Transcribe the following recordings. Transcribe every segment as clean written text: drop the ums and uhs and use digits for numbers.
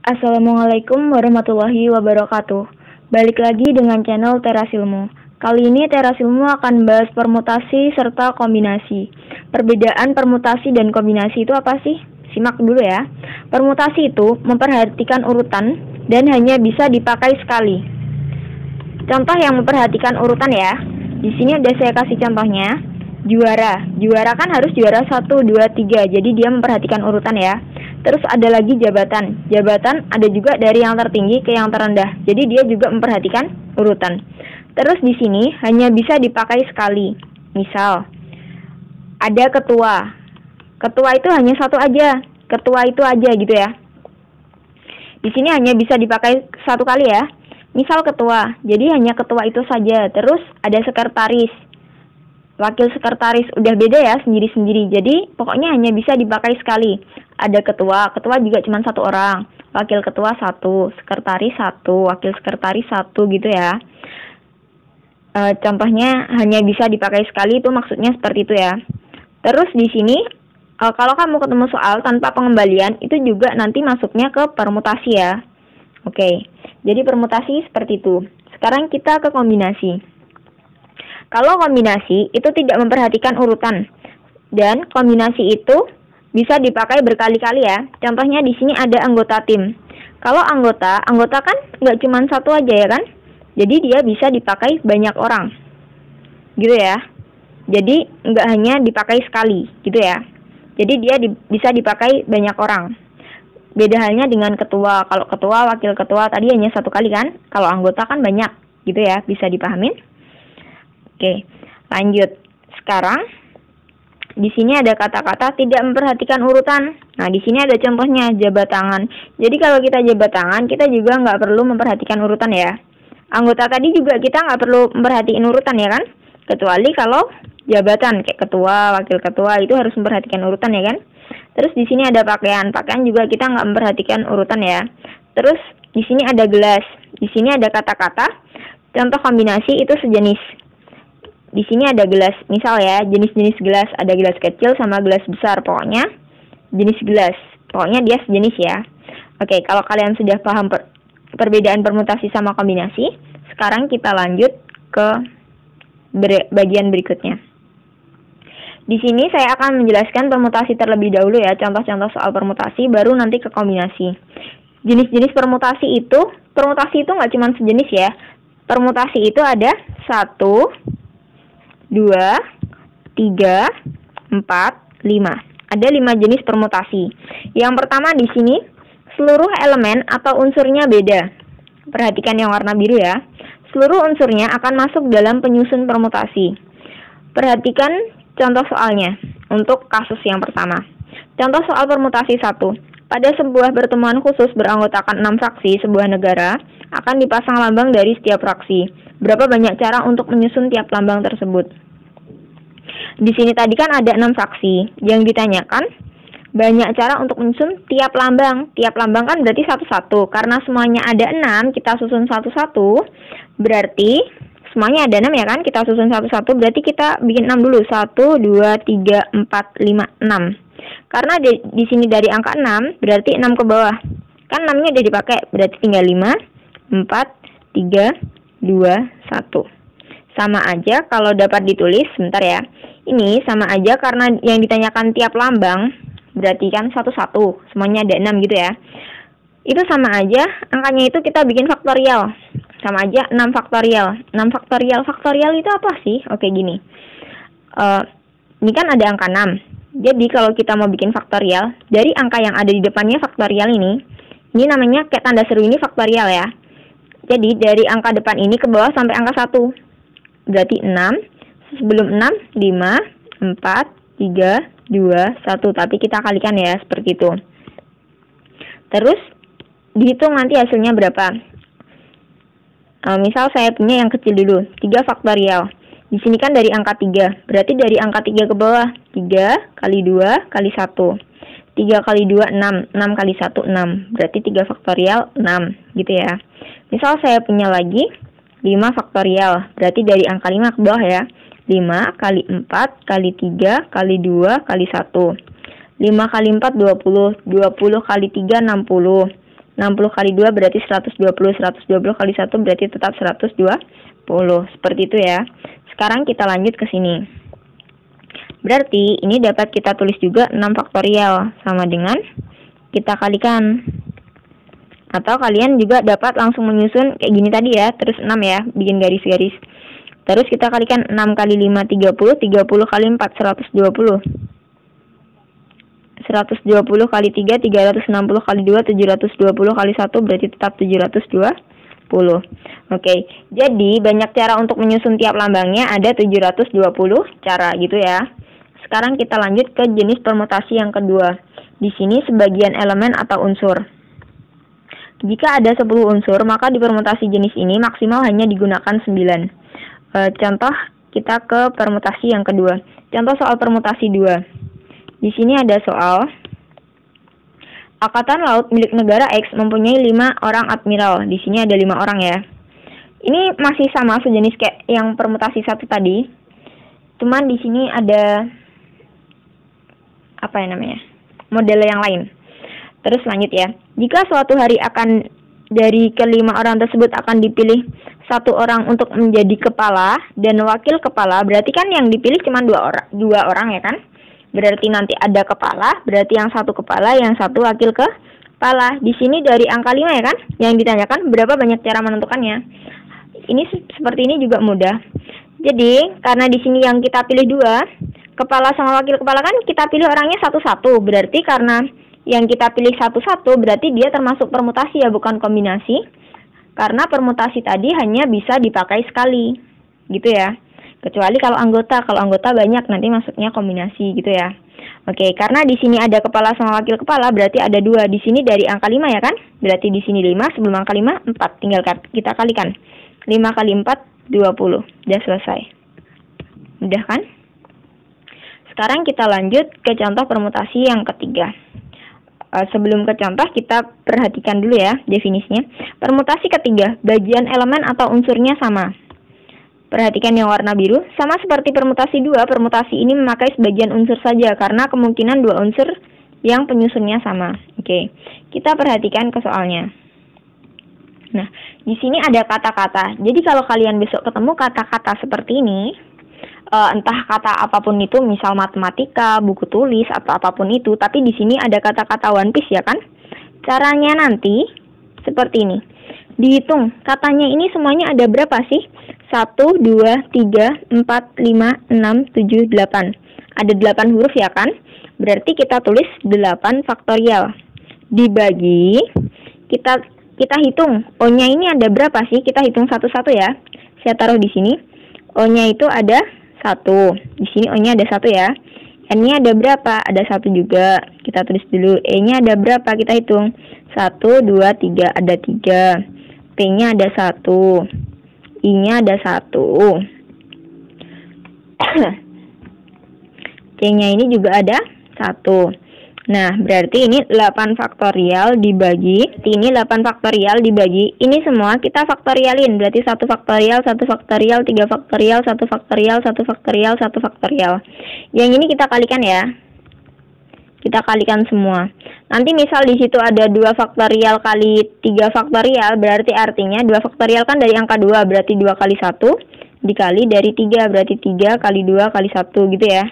Assalamualaikum warahmatullahi wabarakatuh. Balik lagi dengan channel Teras Ilmu. Kali ini Teras Ilmu akan bahas permutasi serta kombinasi. Perbedaan permutasi dan kombinasi itu apa sih? Simak dulu ya. Permutasi itu memperhatikan urutan dan hanya bisa dipakai sekali. Contoh yang memperhatikan urutan ya. Di sini ada saya kasih contohnya. Juara kan harus juara 1, 2, 3. Jadi dia memperhatikan urutan ya. Terus ada lagi jabatan. Jabatan ada juga dari yang tertinggi ke yang terendah. Jadi dia juga memperhatikan urutan. Terus di sini hanya bisa dipakai sekali. Misal, ada ketua. Ketua itu hanya satu aja. Ketua itu aja gitu ya. Di sini hanya bisa dipakai satu kali ya. Misal ketua. Jadi hanya ketua itu saja. Terus ada sekretaris. Wakil sekretaris udah beda ya sendiri-sendiri. Jadi pokoknya hanya bisa dipakai sekali. Ada ketua juga cuma satu orang. Wakil ketua 1, sekretaris 1, wakil sekretaris 1 gitu ya. Contohnya hanya bisa dipakai sekali itu maksudnya seperti itu ya. Terus di sini kalau kamu ketemu soal tanpa pengembalian itu juga nanti masuknya ke permutasi ya. Oke. Jadi permutasi seperti itu. Sekarang kita ke kombinasi. Kalau kombinasi itu tidak memperhatikan urutan dan kombinasi itu bisa dipakai berkali-kali ya. Contohnya di sini ada anggota tim. Kalau anggota kan nggak cuma satu aja ya kan? Jadi dia bisa dipakai banyak orang, gitu ya. Jadi nggak hanya dipakai sekali, gitu ya. Jadi dia bisa dipakai banyak orang. Beda halnya dengan ketua. Kalau ketua, wakil ketua tadi hanya satu kali kan? Kalau anggota kan banyak, gitu ya. Bisa dipahamin? Oke, lanjut. Sekarang di sini ada kata-kata tidak memperhatikan urutan. Nah, di sini ada contohnya jabat tangan. Jadi kalau kita jabat tangan, kita juga nggak perlu memperhatikan urutan ya. Anggota tadi juga kita nggak perlu memperhatikan urutan ya kan? Kecuali kalau jabatan kayak ketua, wakil ketua itu harus memperhatikan urutan ya kan? Terus di sini ada pakaian. Pakaian juga kita nggak memperhatikan urutan ya. Terus di sini ada gelas. Di sini ada kata-kata. Contoh kombinasi itu sejenis. Di sini ada gelas, misal ya, jenis-jenis gelas, ada gelas kecil sama gelas besar, pokoknya jenis gelas, pokoknya dia sejenis ya. Oke, kalau kalian sudah paham perbedaan permutasi sama kombinasi, sekarang kita lanjut ke bagian berikutnya. Di sini saya akan menjelaskan permutasi terlebih dahulu ya, contoh-contoh soal permutasi, baru nanti ke kombinasi. Jenis-jenis permutasi itu nggak cuma sejenis ya. Permutasi itu ada 1, 2, 3, 4, 5. Ada 5 jenis permutasi. Yang pertama di sini, seluruh elemen atau unsurnya beda. Perhatikan yang warna biru ya. Seluruh unsurnya akan masuk dalam penyusun permutasi. Perhatikan contoh soalnya untuk kasus yang pertama. Contoh soal permutasi 1. Pada sebuah pertemuan khusus beranggotakan 6 fraksi sebuah negara, akan dipasang lambang dari setiap fraksi. Berapa banyak cara untuk menyusun tiap lambang tersebut? Di sini tadi kan ada 6 fraksi. Yang ditanyakan banyak cara untuk menyusun tiap lambang. Tiap lambang kan berarti satu-satu. Karena semuanya ada 6, kita susun satu-satu. Berarti semuanya ada 6 ya kan? Kita susun satu-satu. Berarti kita bikin 6 dulu. 1, 2, 3, 4, 5, 6. Karena di sini dari angka 6, berarti 6 ke bawah. Kan 6-nya udah dipakai. Berarti tinggal 5, 4, 3, 2, 1. Sama aja kalau dapat ditulis, sebentar ya. Ini sama aja karena yang ditanyakan tiap lambang, berarti kan satu-satu. Semuanya ada 6 gitu ya. Itu sama aja, angkanya itu kita bikin faktorial. Sama aja 6 faktorial. 6 faktorial. Faktorial itu apa sih? Oke, gini. Ini kan ada angka 6. Jadi kalau kita mau bikin faktorial, dari angka yang ada di depannya faktorial ini namanya kayak tanda seru ini faktorial ya. Jadi dari angka depan ini ke bawah sampai angka 1. Berarti 6. Sebelum 6, 5, 4, 3, 2, 1. Tapi kita kalikan ya, seperti itu. Terus dihitung nanti hasilnya berapa. Misal saya punya yang kecil dulu, 3 faktorial. Di sini kan dari angka 3. Berarti dari angka 3 ke bawah, 3 kali 2 kali 1. 3 kali 2, 6. 6 kali 1, 6. Berarti 3 faktorial, 6. Gitu ya. Misal saya punya lagi 5 faktorial. Berarti dari angka 5 ke bawah ya. 5 kali 4 kali 3 kali 2 kali 1. 5 kali 4, 20. 20 kali 3, 60. 60 kali 2 berarti 120. 120 kali 1 berarti tetap 120. Seperti itu ya. Sekarang kita lanjut ke sini. Berarti ini dapat kita tulis juga 6 faktorial. Sama dengan kita kalikan. Atau kalian juga dapat langsung menyusun kayak gini tadi ya. Terus 6 ya, bikin garis-garis. Terus kita kalikan 6 kali 5, 30. 30 kali 4, 120. 120 kali 3, 360 kali 2, 720 kali 1 berarti tetap 720. Oke, jadi banyak cara untuk menyusun tiap lambangnya, ada 720 cara gitu ya. Sekarang kita lanjut ke jenis permutasi yang kedua. Di sini sebagian elemen atau unsur. Jika ada 10 unsur, maka di permutasi jenis ini maksimal hanya digunakan 9. Contoh kita ke permutasi yang kedua. Contoh soal permutasi 2. Di sini ada soal Angkatan Laut milik negara X mempunyai 5 orang admiral. Di sini ada 5 orang ya. Ini masih sama sejenis kayak yang permutasi 1 tadi. Cuman di sini ada apa ya namanya? Model yang lain. Terus lanjut ya. Jika suatu hari dari kelima orang tersebut akan dipilih satu orang untuk menjadi kepala dan wakil kepala, berarti kan yang dipilih cuma dua orang ya kan? Berarti nanti ada kepala, berarti yang satu kepala, yang satu wakil kepala. Di sini dari angka 5 ya kan? Yang ditanyakan berapa banyak cara menentukannya. Ini seperti ini juga mudah. Jadi, karena di sini yang kita pilih 2, kepala sama wakil kepala kan kita pilih orangnya satu-satu. Berarti karena yang kita pilih satu-satu, berarti dia termasuk permutasi ya, bukan kombinasi. Karena permutasi tadi hanya bisa dipakai sekali. Gitu ya. Kecuali kalau anggota banyak nanti masuknya kombinasi gitu ya. Oke, karena di sini ada kepala sama wakil kepala berarti ada 2. Di sini dari angka 5 ya kan? Berarti di sini 5, sebelum angka 5 4. Tinggal kita kalikan. 5 kali 4 20. Udah selesai. Udah kan? Sekarang kita lanjut ke contoh permutasi yang ketiga. Sebelum ke contoh kita perhatikan dulu ya definisinya. Permutasi ketiga, bagian elemen atau unsurnya sama. Perhatikan yang warna biru. Sama seperti permutasi 2, permutasi ini memakai sebagian unsur saja karena kemungkinan 2 unsur yang penyusunnya sama. Oke, kita perhatikan ke soalnya. Nah, di sini ada kata-kata. Jadi kalau kalian besok ketemu kata-kata seperti ini, entah kata apapun itu, misal matematika, buku tulis, atau apapun itu, tapi di sini ada kata-kata One Piece ya kan? Caranya nanti seperti ini. Dihitung, katanya ini semuanya ada berapa sih? 1, 2, 3, 4, 5, 6, 7, 8. Ada 8 huruf ya kan? Berarti kita tulis 8 faktorial. Dibagi, kita hitung. O-nya ini ada berapa sih? Kita hitung satu-satu ya. Saya taruh di sini. O-nya itu ada 1. Di sini O-nya ada 1 ya. N-nya ada berapa? Ada 1 juga. Kita tulis dulu. E-nya ada berapa? Kita hitung. 1, 2, 3. Ada 3. P-nya ada 1. I-nya ada 1. C-nya ini juga ada 1. Nah, berarti ini 8 faktorial dibagi. Ini 8 faktorial dibagi. Ini semua kita faktorialin. Berarti 1 faktorial, 1 faktorial, 3 faktorial, 1 faktorial, 1 faktorial, 1 faktorial. Yang ini kita kalikan ya. Kita kalikan semua. Nanti misal di situ ada 2 faktorial kali 3 faktorial, berarti artinya 2 faktorial kan dari angka 2, berarti 2 kali 1 dikali dari 3, berarti 3 kali 2 kali 1 gitu ya.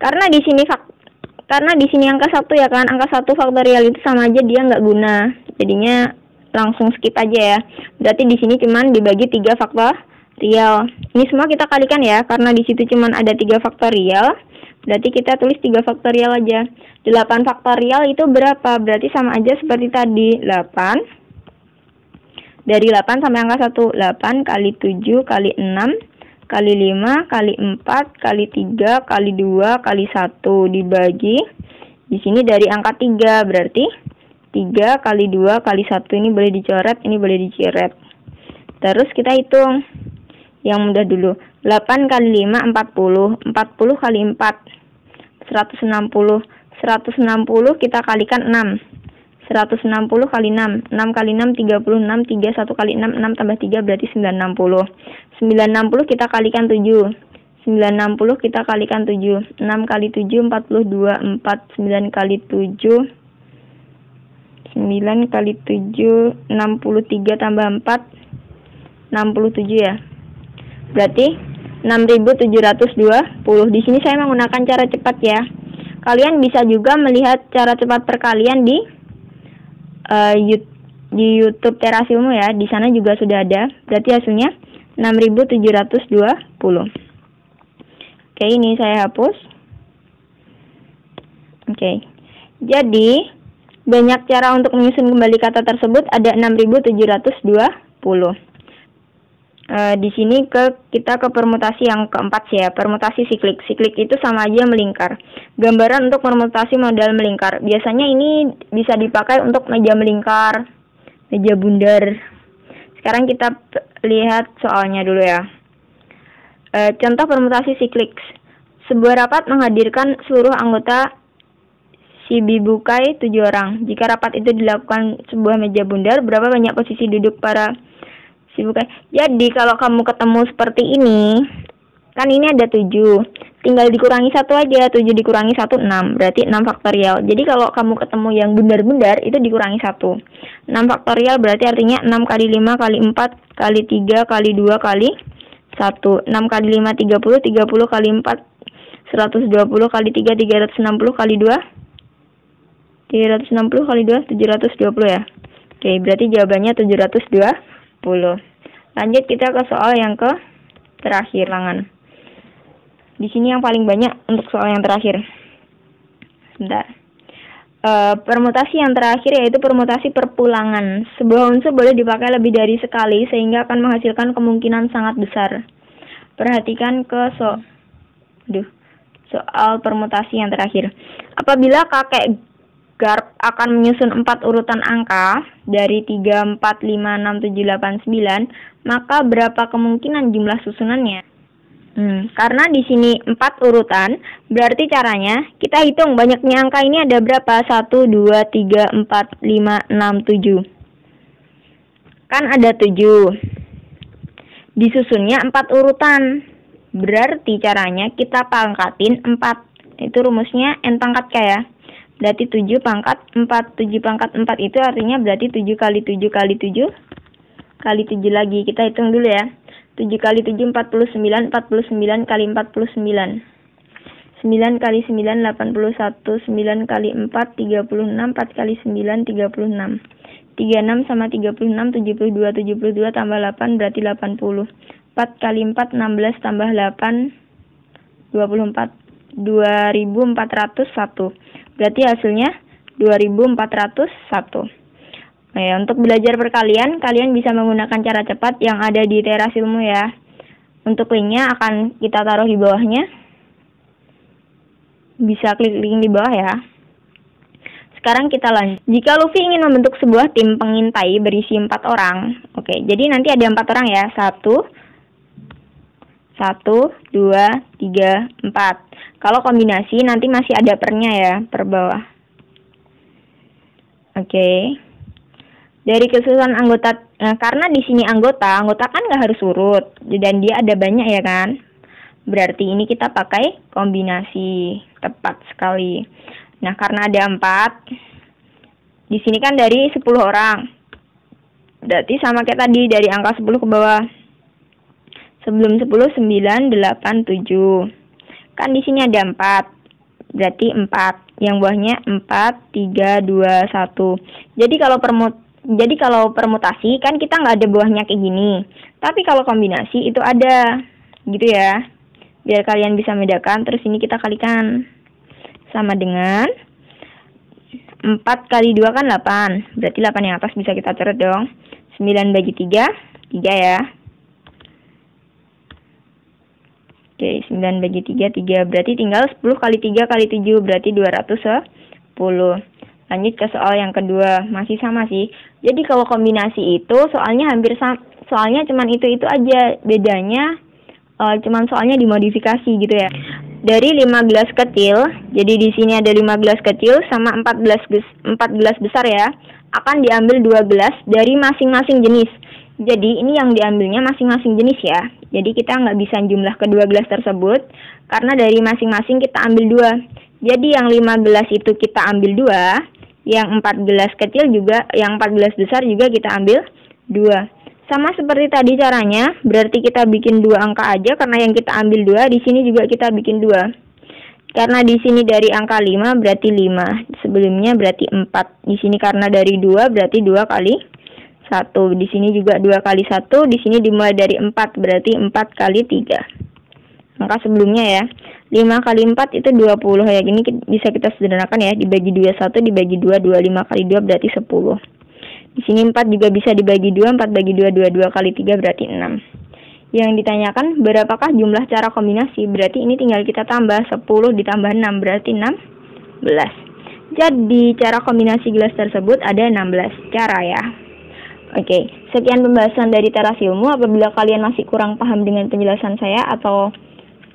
Karena di sini angka 1 ya kan, angka 1 faktorial itu sama aja dia nggak guna. Jadinya langsung skip aja ya. Berarti di sini cuman dibagi 3 faktorial. Ini semua kita kalikan ya, karena di situ cuman ada 3 faktorial. Berarti kita tulis 3 faktorial aja. 8 faktorial itu berapa? Berarti sama aja seperti tadi. 8. Dari 8 sampai angka 1. 8 kali 7 kali 6 kali 5 kali 4 kali 3 kali 2 kali 1 dibagi. Di sini dari angka 3. Berarti 3 kali 2 kali 1 ini boleh dicoret, ini boleh dicoret. Terus kita hitung. Yang mudah dulu. 8 kali 5, 40. 40 kali 4, 160. 160 kita kalikan 6. 160 kali 6. 6 kali 6, 36. 3, 1 kali 6, 6 tambah 3 berarti 960. 960 kita kalikan 7. 960 kita kalikan 7. 6 kali 7, 42. 4, 9 kali 7. 9 9 kali 7, 63 tambah 4, 67 ya. Berarti 6.720. Di sini saya menggunakan cara cepat ya. Kalian bisa juga melihat cara cepat perkalian di YouTube Teras Ilmu ya. Di sana juga sudah ada. Berarti hasilnya 6.720. Oke, ini saya hapus. Oke. Jadi, banyak cara untuk menyusun kembali kata tersebut, ada 6.720. Di sini kita ke permutasi yang keempat sih ya, permutasi siklik. Siklik itu sama aja melingkar. Gambaran untuk permutasi modal melingkar. Biasanya ini bisa dipakai untuk meja melingkar, meja bundar. Sekarang kita lihat soalnya dulu ya. Contoh permutasi siklik. Sebuah rapat menghadirkan seluruh anggota Shibibukai 7 orang. Jika rapat itu dilakukan sebuah meja bundar, berapa banyak posisi duduk para Shibibukai? Jadi kalau kamu ketemu seperti ini, kan ini ada 7, tinggal dikurangi 1 aja. 7 dikurangi 1, 6, berarti 6 faktorial. Jadi kalau kamu ketemu yang bundar-bundar, itu dikurangi 1. 6 faktorial berarti artinya 6 kali 5 kali 4 kali 3 kali 2 kali 1. 6 kali 5, 30, 30 kali 4, 120 kali 3, 360 kali 2, 360 kali 2, 720 ya. Oke, berarti jawabannya 720. Lanjut kita ke soal yang terakhir, ulangan. Di sini yang paling banyak untuk soal yang terakhir. Sebentar. Permutasi yang terakhir yaitu permutasi perpulangan. Sebuah unsur boleh dipakai lebih dari sekali sehingga akan menghasilkan kemungkinan sangat besar. Perhatikan ke soal permutasi yang terakhir. Apabila kakek Garp akan menyusun 4 urutan angka dari 3, 4, 5, 6, 7, 8, 9, maka berapa kemungkinan jumlah susunannya? Karena di sini 4 urutan, berarti caranya kita hitung banyaknya angka ini ada berapa? 1, 2, 3, 4, 5, 6, 7. Kan ada 7. Disusunnya 4 urutan. Berarti caranya kita pangkatin 4. Itu rumusnya N pangkat K ya. Berarti 7 pangkat 4. 7 pangkat 4 itu artinya berarti 7 kali 7 kali 7 kali 7 lagi. Kita hitung dulu ya. 7 kali 7, 49. 49 kali 49. 9 kali 9, 81. 9 kali 4, 36. 4 kali 9, 36. 36 sama 36, 72. 72 tambah 8 berarti 80. 4 kali 4, 16 tambah 8, 24. 2401. Berarti hasilnya 2401. Nah, ya, untuk belajar perkalian, kalian bisa menggunakan cara cepat yang ada di Teras Ilmu ya. Untuk linknya akan kita taruh di bawahnya. Bisa klik link di bawah ya. Sekarang kita lanjut. Jika Luffy ingin membentuk sebuah tim pengintai berisi 4 orang. Oke, jadi nanti ada 4 orang ya. 1, 2, 3, 4. Kalau kombinasi nanti masih ada pernya ya, per bawah. Oke. Dari kesusahan anggota, karena di sini anggota kan nggak harus urut, dan dia ada banyak ya kan. Berarti ini kita pakai kombinasi, tepat sekali. Nah, karena ada 4, di sini kan dari 10 orang. Berarti sama kayak tadi, dari angka 10 ke bawah. Sebelum 10, 9, 8, 7. Kan di sini ada 4. Berarti 4. Yang bawahnya 4, 3, 2, 1. Jadi kalau permutasi kan kita nggak ada bawahnya kayak gini. Tapi kalau kombinasi itu ada. Gitu ya. Biar kalian bisa membedakan. Terus ini kita kalikan. Sama dengan 4 kali 2 kan 8. Berarti 8 yang atas bisa kita coret dong. 9 bagi 3. 3 ya. Oke, 9 bagi 3, 3. Berarti tinggal 10 kali 3 kali 7. Berarti 210. Lanjut ke soal yang kedua. Masih sama sih. Jadi kalau kombinasi itu soalnya hampir sama. Soalnya cuman itu aja. Bedanya cuman soalnya dimodifikasi gitu ya. Dari 5 gelas kecil. Jadi di sini ada 5 gelas kecil sama 4 gelas besar ya. Akan diambil 2 gelas dari masing-masing jenis. Jadi ini yang diambilnya masing-masing jenis ya. Jadi kita nggak bisa jumlah kedua gelas tersebut. Karena dari masing-masing kita ambil 2. Jadi yang 5 gelas itu kita ambil 2. Yang 4 gelas kecil juga, yang 4 gelas besar juga kita ambil 2. Sama seperti tadi caranya, berarti kita bikin 2 angka aja karena yang kita ambil 2, di sini juga kita bikin 2. Karena di sini dari angka 5 berarti 5. Sebelumnya berarti 4. Di sini karena dari 2 berarti 2 kali 1. Di sini juga 2 kali 1. Di sini dimulai dari 4 berarti 4 kali 3. Angka sebelumnya ya. 5 kali 4 itu 20 ya. Ini bisa kita sederhanakan ya. Dibagi 2 1, dibagi 2 2. 5 kali 2 berarti 10. Di sini 4 juga bisa dibagi 2. 4 bagi 2 2. 2 kali 3 berarti 6. Yang ditanyakan berapakah jumlah cara kombinasi? Berarti ini tinggal kita tambah 10 ditambah 6 berarti 16. Jadi cara kombinasi gelas tersebut ada 16 cara ya. Oke, sekian pembahasan dari Teras Ilmu. Apabila kalian masih kurang paham dengan penjelasan saya atau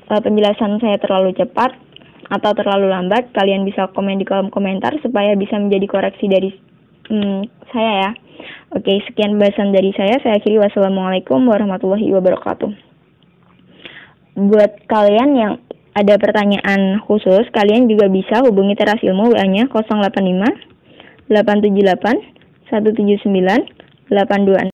penjelasan saya terlalu cepat atau terlalu lambat, kalian bisa komen di kolom komentar supaya bisa menjadi koreksi dari saya ya. Oke, sekian pembahasan dari saya. Saya akhiri. Wassalamualaikum warahmatullahi wabarakatuh. Buat kalian yang ada pertanyaan khusus, kalian juga bisa hubungi Teras Ilmu, WA-nya 085 878 179 826.